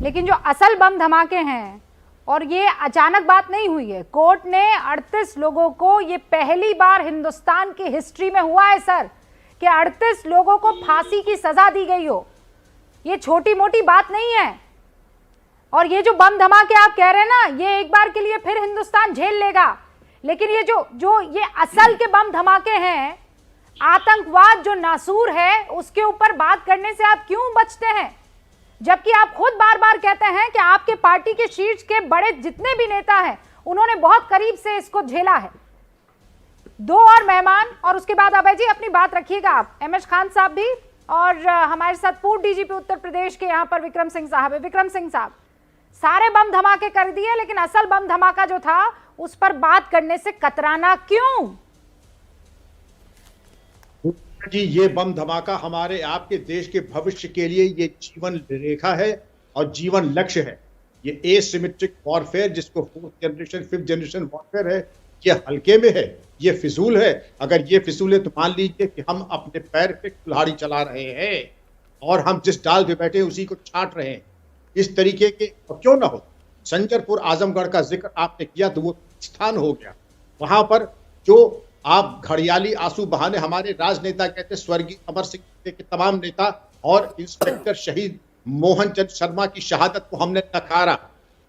लेकिन जो असल बम धमाके हैं, और ये अचानक बात नहीं हुई है, कोर्ट ने 38 लोगों को, ये पहली बार हिंदुस्तान की हिस्ट्री में हुआ है सर कि 38 लोगों को फांसी की सजा दी गई हो। ये छोटी मोटी बात नहीं है। और ये जो बम धमाके आप कह रहे हैं ना, ये एक बार के लिए फिर हिंदुस्तान झेल लेगा, लेकिन ये जो ये असल के बम धमाके हैं, आतंकवाद जो नासूर है, उसके ऊपर बात करने से आप क्यों बचते हैं? जबकि आप खुद बार बार कहते हैं कि आपके पार्टी के शीर्ष के बड़े जितने भी नेता हैं, उन्होंने बहुत करीब से इसको झेला है। दो और मेहमान, और उसके बाद अभय जी अपनी बात रखिएगा आप। एमएच खान साहब भी, और हमारे साथ पूर्व डीजीपी उत्तर प्रदेश के यहाँ पर विक्रम सिंह साहब है। विक्रम सिंह साहब, सारे बम धमाके कर दिए, लेकिन असल बम धमाका जो था उस पर बात करने से कतराना क्यों? जी, ये बम धमाका हमारे आपके देश के भविष्य के लिए ये जीवन रेखा है और जीवन लक्ष्य है। ये एसिमेट्रिक वॉरफेयर, जिसको 4th generation 5th generation warfare है, ये हल्के में है, ये फिजूल है। अगर ये फिजूल है तो मान लीजिए कि हम अपने पैर पे कुल्हाड़ी चला रहे हैं और हम जिस डाल पे बैठे हैं उसी को छाट रहे हैं। इस तरीके के क्यों ना हो। संजरपुर आजमगढ़ का जिक्र आपने किया तो वो स्थान हो गया। वहां पर जो आप घड़ियाली आंसू बहाने, हमारे राजनेता कहते स्वर्गीय अमर सिंह के तमाम नेता और इंस्पेक्टर शहीद मोहन चंद शर्मा की शहादत को हमने नकारा,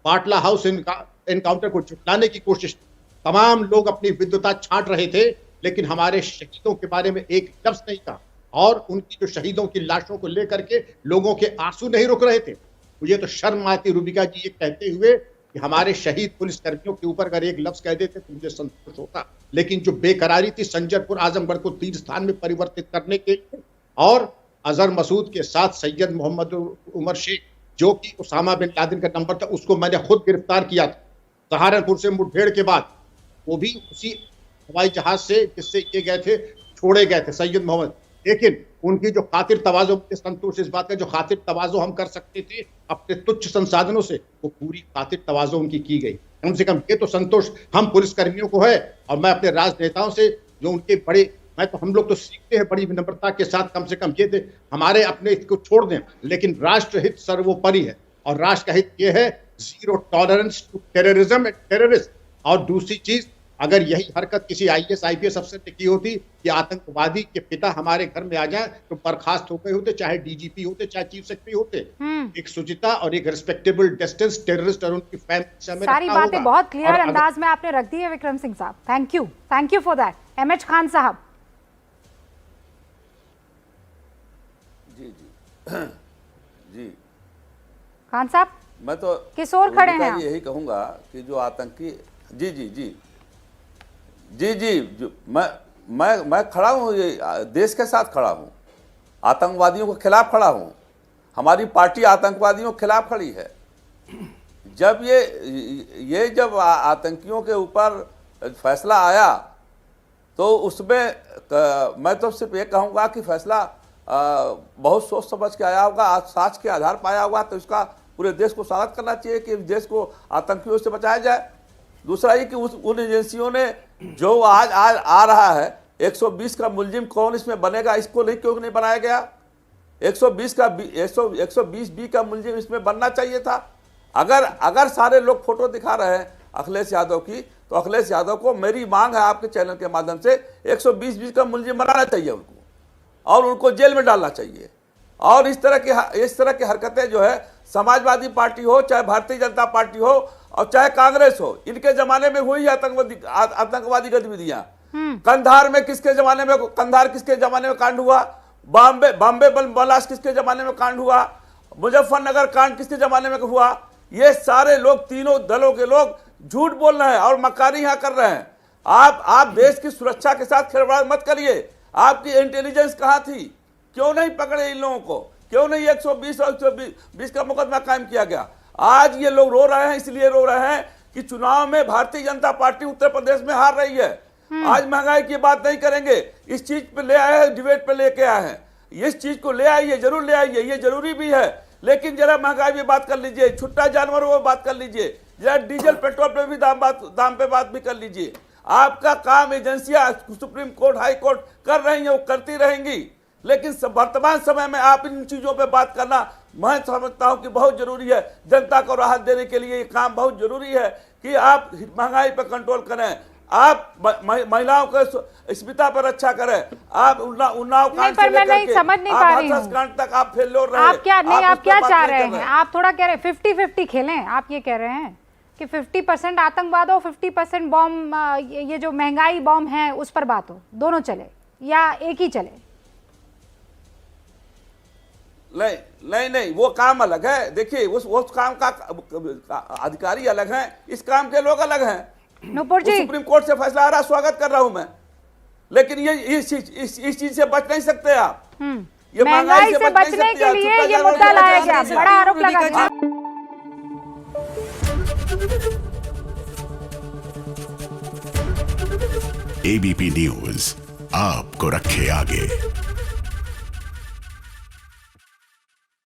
पाटला हाउस एनकाउंटर को झुटलाने की कोशिश, तमाम लोग अपनी विद्वता छांट रहे थे, लेकिन हमारे शहीदों के बारे में एक लफ्ज नहीं था। और उनकी जो शहीदों की लाशों को लेकर के लोगों के आंसू नहीं रुक रहे थे। मुझे तो शर्म आती रूबिका जी ये कहते हुए कि हमारे शहीद पुलिस कर्मियों के ऊपर अगर एक लफ्ज कह देते तो मुझे संतोष होता। लेकिन जो बेकरारी थी संजरपुर आजमगढ़ को तीर्थ स्थान में परिवर्तित करने के, और अजहर मसूद के साथ सैयद मोहम्मद उमर शेख जो कि उसामा बिन लादेन का नंबर था, उसको मैंने खुद गिरफ्तार किया था सहारनपुर से मुठभेड़ के बाद। वो भी उसी हवाई जहाज से जिससे ये गए थे, छोड़े गए थे सैयद मोहम्मद। लेकिन उनकी जो खातिर तवाज़ो, संतोष इस बात का, जो खातिर तवाज़ो हम कर सकते थे अपने तुच्छ संसाधनों से, वो पूरी खातिर तवाज़ो उनकी की गई। कम से कम ये तो संतोष हम पुलिसकर्मियों को है। और मैं अपने राजनेताओं से जो उनके बड़े, मैं तो, हम लोग तो सीखते हैं बड़ी विनम्रता के साथ, कम से कम ये थे हमारे अपने इसको छोड़ दें, लेकिन राष्ट्र हित सर्वोपरि है। और राष्ट्र का हित ये है zero tolerance to terrorism and terrorist. और दूसरी चीज, अगर यही हरकत किसी IAS IPS अफसर ने की होती कि आतंकवादी के पिता हमारे घर में आ जाए तो बर्खास्त हो गए होते, चाहे DGP होते, चाहे चीफ सेक्रेटरी होते। एक सुचिता और एक रिस्पेक्टेबल डिस्टेंस टेररिस्ट और उनकी फैमिली में सारी बातें बहुत क्लियर अंदाज में आपने रख दी है विक्रम सिंह साहब। Thank you for that. MH Khan साहब। जी खान साहब, मैं तो किस ओर खड़े हैं? यही कहूंगा कि जो आतंकी, जी, मैं खड़ा हूँ, ये देश के साथ खड़ा हूँ, आतंकवादियों के खिलाफ खड़ा हूँ। हमारी पार्टी आतंकवादियों के खिलाफ खड़ी है। जब जब आतंकियों के ऊपर फैसला आया तो उसमें मैं तो सिर्फ ये कहूँगा कि फैसला बहुत सोच समझ के आया होगा, आज साक्ष्य के आधार पर आया होगा, तो इसका पूरे देश को स्वागत करना चाहिए कि देश को आतंकियों से बचाया जाए। दूसरा ये कि उन एजेंसियों ने जो आज आ रहा है 120 का मुलजिम कौन इसमें बनेगा, इसको नहीं क्यों नहीं बनाया गया? 120B का मुलजिम इसमें बनना चाहिए था। अगर सारे लोग फोटो दिखा रहे हैं अखिलेश यादव की, तो अखिलेश यादव को मेरी मांग है आपके चैनल के माध्यम से 120B का मुलजिम बनाना चाहिए उनको, और उनको जेल में डालना चाहिए। और इस तरह की हरकतें जो है, समाजवादी पार्टी हो, चाहे भारतीय जनता पार्टी हो और चाहे कांग्रेस हो, इनके जमाने में हुई है आतंकवादी गतिविधियां। कंधार किसके जमाने में कांड हुआ? बॉम्बे ब्लास्ट किसके जमाने में कांड हुआ? मुजफ्फरनगर कांड किसके जमाने में हुआ? ये सारे लोग, तीनों दलों के लोग झूठ बोल रहे हैं और मक्कारी यहाँ कर रहे हैं। आप देश की सुरक्षा के साथ खिलवाड़ मत करिए। आपकी इंटेलिजेंस कहाँ थी? क्यों नहीं पकड़े इन लोगों को? क्यों नहीं 120 और 120 का मुकदमा कायम किया गया? आज ये लोग रो रहे हैं, इसलिए रो रहे हैं कि चुनाव में भारतीय जनता पार्टी उत्तर प्रदेश में हार रही है। आज महंगाई की बात नहीं करेंगे, इस चीज पे ले आए हैं, डिबेट पे लेके आए हैं। इस चीज को ले आइए, जरूर ले आइए, ये जरूरी भी है, लेकिन जरा महंगाई पे बात कर लीजिए, छुट्टा जानवरों पर बात कर लीजिए, जरा डीजल पेट्रोल पे भी दाम पे बात भी कर लीजिए। आपका काम एजेंसियां सुप्रीम कोर्ट, हाई कोर्ट कर रही हैं, वो करती रहेंगी, लेकिन वर्तमान समय में आप इन चीजों पे बात करना मैं समझता हूं कि बहुत जरूरी है, जनता को राहत देने के लिए ये काम बहुत जरूरी है कि आप महंगाई पर कंट्रोल करें, आप महिलाओं को स्मिता पर अच्छा करें, आप उन्नाव कांड से मैं नहीं समझ नहीं पा रही हूं, कांड तक आप फेल्योर रहे। आप क्या नहीं, आप क्या चाह रहे हैं? आप थोड़ा कह रहे हैं 50-50 खेलें, आप ये कह रहे हैं कि 50% आतंकवाद हो, 50% बॉम्ब, ये जो महंगाई बॉम्ब है उस पर बात हो, दोनों चले या एक ही चले? नहीं, वो काम अलग है। देखिए उस काम का अधिकारी अलग हैं, इस काम के लोग अलग हैं। नूपुर जी, सुप्रीम कोर्ट से फैसला आ रहा, स्वागत कर रहा हूं मैं, लेकिन ये इस चीज से बच नहीं सकते आप। ये महंगाई से बचने के लिए ये मुद्दा लाया गया, बड़ा आरोप लगा गया। एबीपी न्यूज आपको रखे आगे।